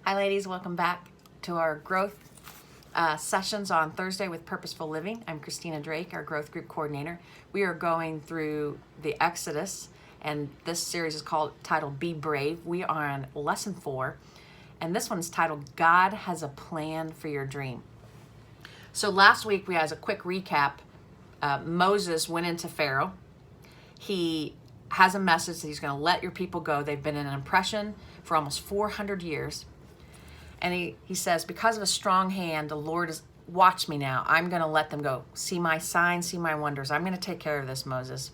Hi ladies, welcome back to our growth sessions on Thursday with Purposeful Living. I'm Christina Drake, our growth group coordinator. We are going through the Exodus, and this series is titled Be Brave. We are on lesson 4, and this one's titled God Has a Plan for Your Dream. So last week, we had a quick recap. Moses went into Pharaoh. He has a message that he's going to let your people go. They've been in an oppression for almost 400 years. And he says, because of a strong hand, the Lord is, watch me now. I'm going to let them go. See my signs, see my wonders. I'm going to take care of this, Moses.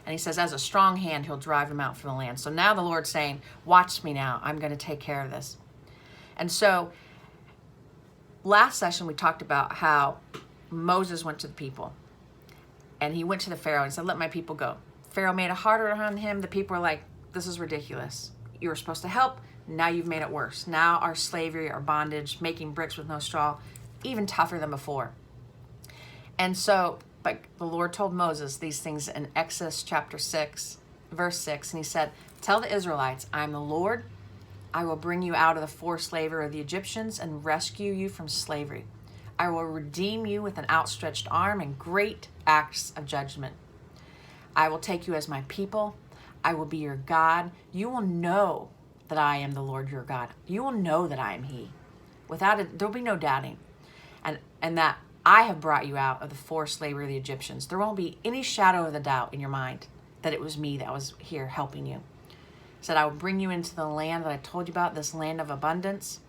And he says, as a strong hand, he'll drive them out from the land. So now the Lord's saying, watch me now. I'm going to take care of this. And so last session, we talked about how Moses went to the people. And he went to the Pharaoh and said, let my people go. Pharaoh made it harder on him. The people were like, this is ridiculous. You were supposed to help. Now you've made it worse. Now our slavery, our bondage, making bricks with no straw, even tougher than before. And so, but the Lord told Moses these things in Exodus chapter 6, verse 6. And he said, tell the Israelites, I'm the Lord. I will bring you out of the forced slavery of the Egyptians and rescue you from slavery. I will redeem you with an outstretched arm and great acts of judgment. I will take you as my people. I will be your God. You will know that I am the Lord your God. You will know that I am He. Without it, there'll be no doubting. And that I have brought you out of the forced slavery of the Egyptians. There won't be any shadow of the doubt in your mind that it was me that was here helping you. He said, I will bring you into the land that I told you about, this land of abundance,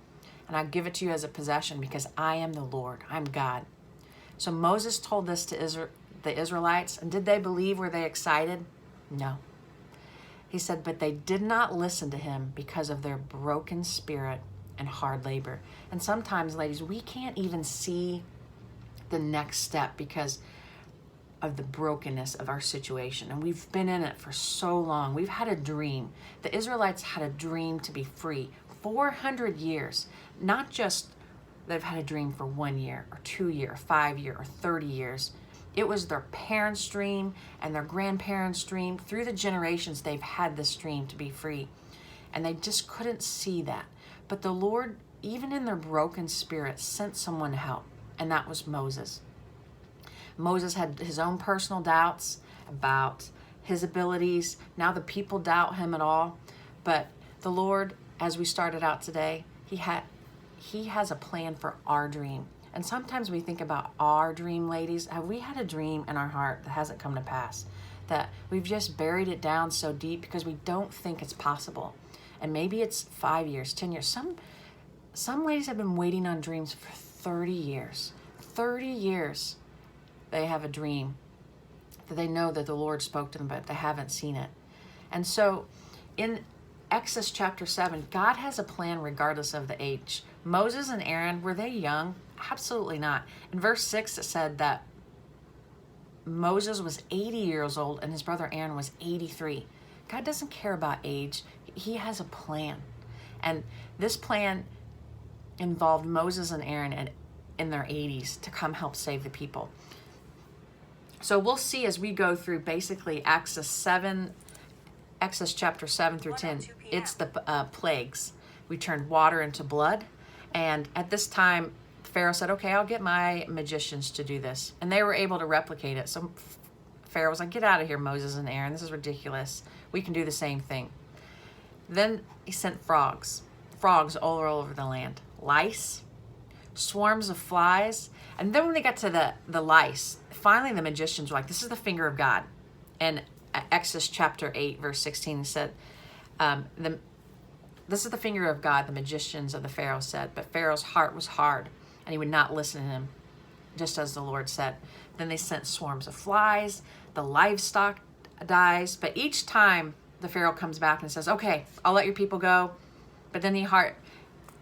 and I'll give it to you as a possession because I am the Lord. I'm God. So Moses told this to the Israelites, and did they believe? Were they excited? No. He said, but they did not listen to him because of their broken spirit and hard labor. And sometimes, ladies, we can't even see the next step because of the brokenness of our situation. And we've been in it for so long. We've had a dream. The Israelites had a dream to be free. 400 years. Not just they've had a dream for 1 year or 2 years, 5 years, or 30 years. It was their parents' dream and their grandparents' dream. Through the generations, they've had this dream to be free. And they just couldn't see that. But the Lord, even in their broken spirit, sent someone to help. And that was Moses. Moses had his own personal doubts about his abilities. Now the people doubt him at all. But the Lord, as we started out today, He has a plan for our dream. And sometimes we think about our dream, ladies. Have we had a dream in our heart that hasn't come to pass? That we've just buried it down so deep because we don't think it's possible. And maybe it's 5 years, 10 years. Some ladies have been waiting on dreams for 30 years. 30 years they have a dream that they know that the Lord spoke to them, but they haven't seen it. And so in Exodus chapter 7, God has a plan regardless of the age. Moses and Aaron, were they young? Absolutely not. In verse 6, it said that Moses was 80 years old and his brother Aaron was 83. God doesn't care about age. He has a plan. And this plan involved Moses and Aaron in their 80s to come help save the people. So we'll see as we go through basically Exodus chapter 7 through 10. It's the plagues. We turned water into blood. And at this time, Pharaoh said, okay, I'll get my magicians to do this. And they were able to replicate it. So Pharaoh was like, get out of here, Moses and Aaron. This is ridiculous. We can do the same thing. Then he sent frogs all over the land. Lice, swarms of flies. And then when they got to the lice, finally the magicians were like, this is the finger of God. And Exodus chapter 8, verse 16 said, this is the finger of God, the magicians of the Pharaoh said. But Pharaoh's heart was hard, and he would not listen to him, just as the Lord said. Then they sent swarms of flies. The livestock dies. But each time the Pharaoh comes back and says, okay, I'll let your people go. But then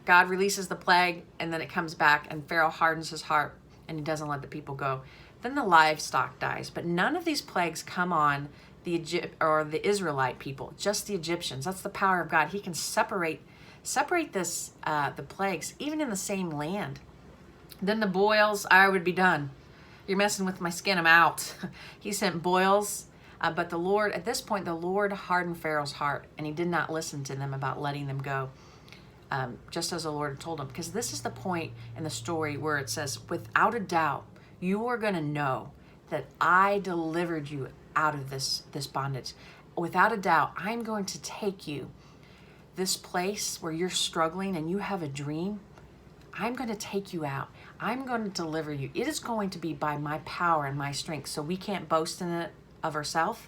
God releases the plague, and then it comes back, and Pharaoh hardens his heart, and he doesn't let the people go. Then the livestock dies. But none of these plagues come on the Israelite people, just the Egyptians. That's the power of God. He can separate this, the plagues, even in the same land. Then the boils, I would be done. You're messing with my skin, I'm out. He sent boils, but the Lord hardened Pharaoh's heart, and he did not listen to them about letting them go. just as the Lord had told him. Because this is the point in the story where it says, without a doubt, you are going to know that I delivered you out of this bondage. Without a doubt, I'm going to take you this place where you're struggling and you have a dream. I'm going to take you out. I'm going to deliver you. It is going to be by my power and my strength. So we can't boast in it of ourselves.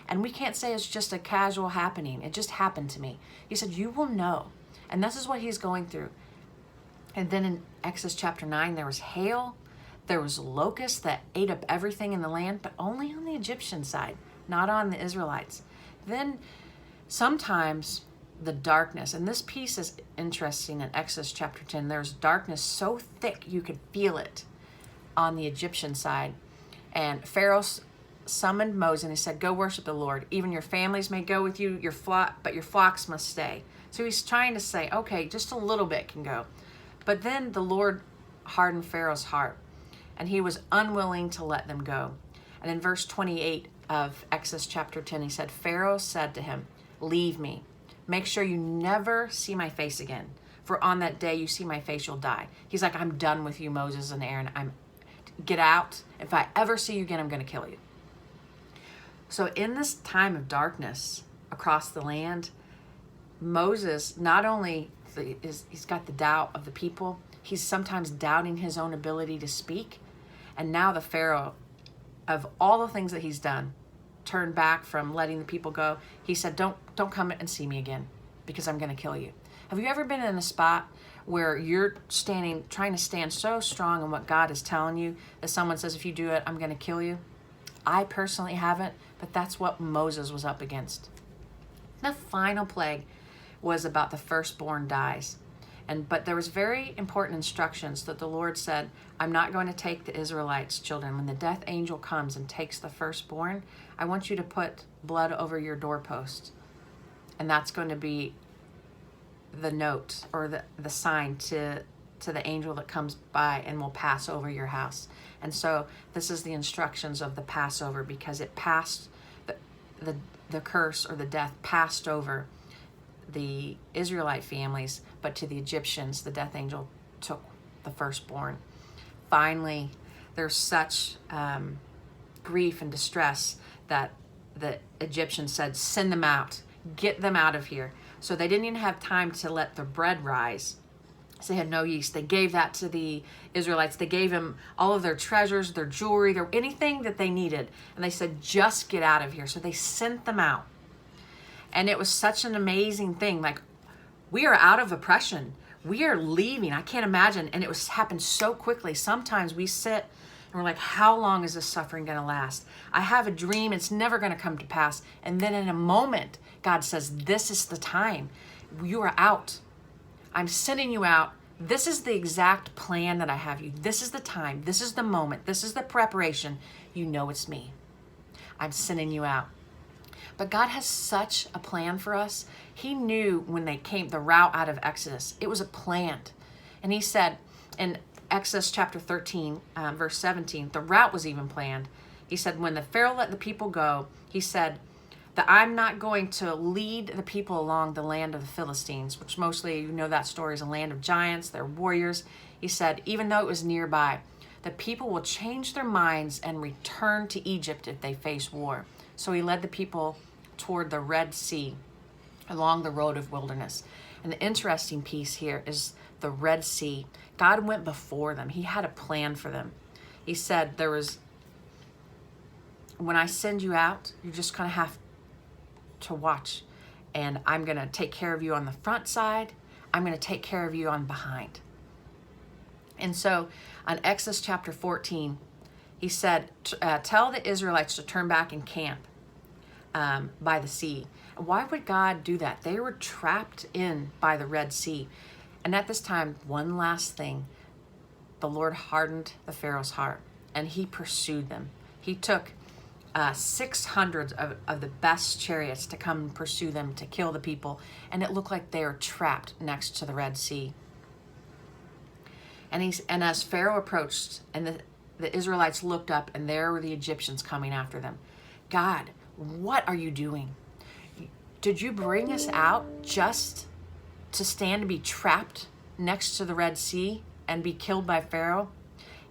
And we can't say it's just a casual happening. It just happened to me. He said, you will know. And this is what he's going through. And then in Exodus chapter 9, there was hail. There was locusts that ate up everything in the land, but only on the Egyptian side, not on the Israelites. Then sometimes the darkness, and this piece is interesting in Exodus chapter 10, there's darkness so thick you could feel it on the Egyptian side. And Pharaoh summoned Moses and he said, go worship the Lord. Even your families may go with you, but your flocks must stay. So he's trying to say, okay, just a little bit can go. But then the Lord hardened Pharaoh's heart, and he was unwilling to let them go. And in verse 28 of Exodus chapter 10, he said, Pharaoh said to him, leave me. Make sure you never see my face again. For on that day you see my face, you'll die. He's like, I'm done with you, Moses and Aaron. Get out. If I ever see you again, I'm going to kill you. So in this time of darkness across the land, Moses not only he's got the doubt of the people, he's sometimes doubting his own ability to speak. And now the Pharaoh, of all the things that he's done, turned back from letting the people go. He said, don't come and see me again, because I'm going to kill you. Have you ever been in a spot where you're trying to stand so strong in what God is telling you that someone says, if you do it, I'm going to kill you? I personally haven't, but that's what Moses was up against. The final plague was about the firstborn dies. But there was very important instructions that the Lord said, I'm not going to take the Israelites' children. When the death angel comes and takes the firstborn, I want you to put blood over your doorpost. And that's going to be the note or the sign to the angel that comes by and will pass over your house. And so this is the instructions of the Passover, because it passed, the curse or the death passed over the Israelite families, but to the Egyptians, the death angel took the firstborn. Finally, there's such grief and distress that the Egyptians said, send them out, get them out of here. So they didn't even have time to let the bread rise. So they had no yeast. They gave that to the Israelites. They gave them all of their treasures, their jewelry, anything that they needed. And they said, just get out of here. So they sent them out. And it was such an amazing thing. Like, we are out of oppression. We are leaving. I can't imagine. And it happened so quickly. Sometimes we sit and we're like, how long is this suffering going to last? I have a dream. It's never going to come to pass. And then in a moment, God says, this is the time. You are out. I'm sending you out. This is the exact plan that I have you. This is the time. This is the moment. This is the preparation. You know it's me. I'm sending you out. But God has such a plan for us. He knew when they came, the route out of Exodus, it was a plan. And he said in Exodus chapter 13, verse 17, the route was even planned. He said, when the Pharaoh let the people go, he said that I'm not going to lead the people along the land of the Philistines, which mostly, you know, that story is a land of giants. They're warriors. He said, even though it was nearby, the people will change their minds and return to Egypt if they face war. So he led the people toward the Red Sea along the road of wilderness. And the interesting piece here is the Red Sea. God went before them. He had a plan for them. He said when I send you out, you're just going to have to watch. And I'm going to take care of you on the front side. I'm going to take care of you on behind. And so on Exodus chapter 14, he said, tell the Israelites to turn back and camp by the sea. Why would God do that? They were trapped in by the Red Sea. And at this time, one last thing, the Lord hardened the Pharaoh's heart, and he pursued them. He took 600 of the best chariots to come and pursue them, to kill the people. And it looked like they were trapped next to the Red Sea. And as Pharaoh approached, and the Israelites looked up, and there were the Egyptians coming after them. God, what are you doing? Did you bring us out just to stand and be trapped next to the Red Sea and be killed by Pharaoh.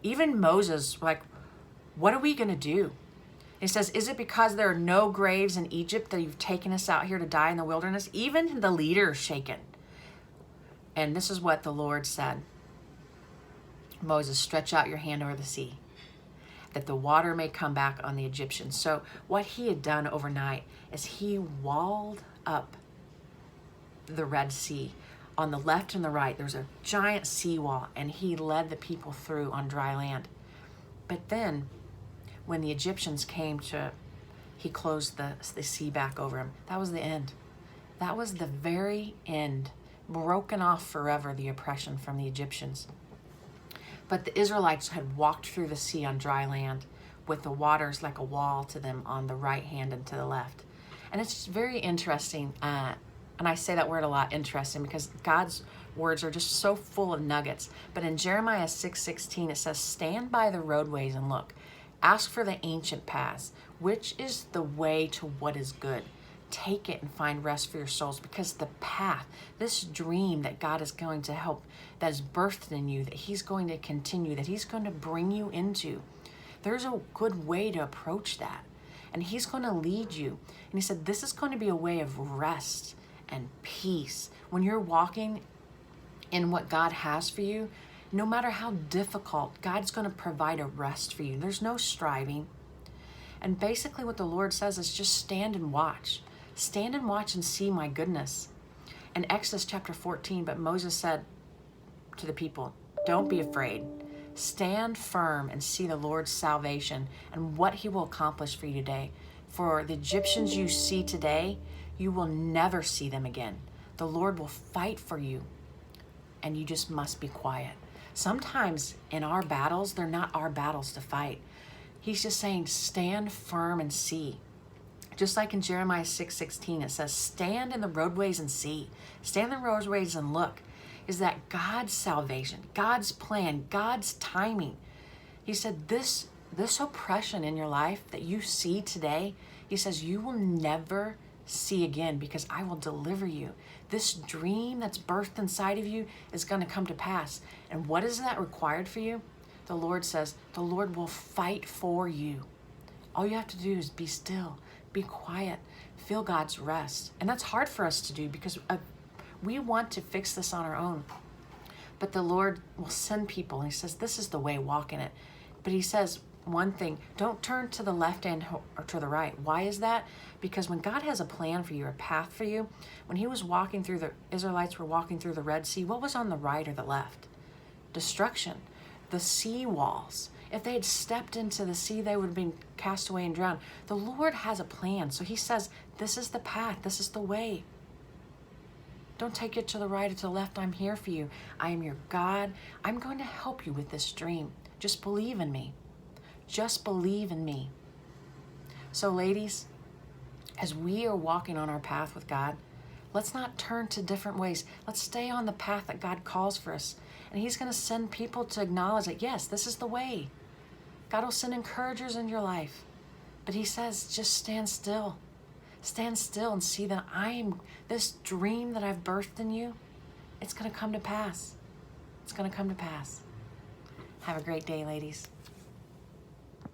Even Moses, like, what are we going to do? He says, is it because there are no graves in Egypt that you've taken us out here to die in the wilderness? Even the leader is shaken. And this is what the Lord said. Moses, stretch out your hand over the sea, that the water may come back on the Egyptians. So what he had done overnight is he walled up the Red Sea. On the left and the right, there's a giant seawall, and he led the people through on dry land. But then, when the Egyptians came to, he closed the sea back over him. That was the end. That was the very end. Broken off forever, the oppression from the Egyptians. But the Israelites had walked through the sea on dry land with the waters like a wall to them on the right hand and to the left. And it's very interesting. And I say that word a lot, interesting, because God's words are just so full of nuggets. But in Jeremiah 6:16, it says, stand by the roadways and look. Ask for the ancient paths, which is the way to what is good. Take it and find rest for your souls, because the path, this dream that God is going to help, that is birthed in you, that he's going to continue, that he's going to bring you into, there's a good way to approach that. And he's going to lead you. And he said, this is going to be a way of rest and peace. When you're walking in what God has for you, no matter how difficult, God's going to provide a rest for you. There's no striving. And basically what the Lord says is just stand and watch. Stand and watch and see my goodness. In Exodus chapter 14, but Moses said to the people, don't be afraid. Stand firm and see the Lord's salvation and what he will accomplish for you today. For the Egyptians you see today, you will never see them again. The Lord will fight for you, and you just must be quiet. Sometimes in our battles, they're not our battles to fight. He's just saying, stand firm and see. Just like in Jeremiah 6:16, it says, stand in the roadways and see. Stand in the roadways and look. Is that God's salvation, God's plan, God's timing? He said, this oppression in your life that you see today, he says, you will never see again, because I will deliver you. This dream that's birthed inside of you is going to come to pass. And what is that required for you? The Lord says, the Lord will fight for you. All you have to do is be still, be quiet, feel God's rest. And that's hard for us to do, because we want to fix this on our own. But the Lord will send people, and he says, this is the way, walk in it. But he says one thing, don't turn to the left hand or to the right. Why is that? Because when God has a plan for you, a path for you, when he was walking through, the Israelites were walking through the Red Sea, what was on the right or the left? Destruction. The sea walls. If they had stepped into the sea, they would have been cast away and drowned. The Lord has a plan. So he says, this is the path. This is the way. Don't take it to the right or to the left. I'm here for you. I am your God. I'm going to help you with this dream. Just believe in me. Just believe in me. So ladies, as we are walking on our path with God, let's not turn to different ways. Let's stay on the path that God calls for us. And he's going to send people to acknowledge that, yes, this is the way. God will send encouragers in your life. But he says, just stand still. Stand still and see that this dream that I've birthed in you, it's going to come to pass. It's going to come to pass. Have a great day, ladies.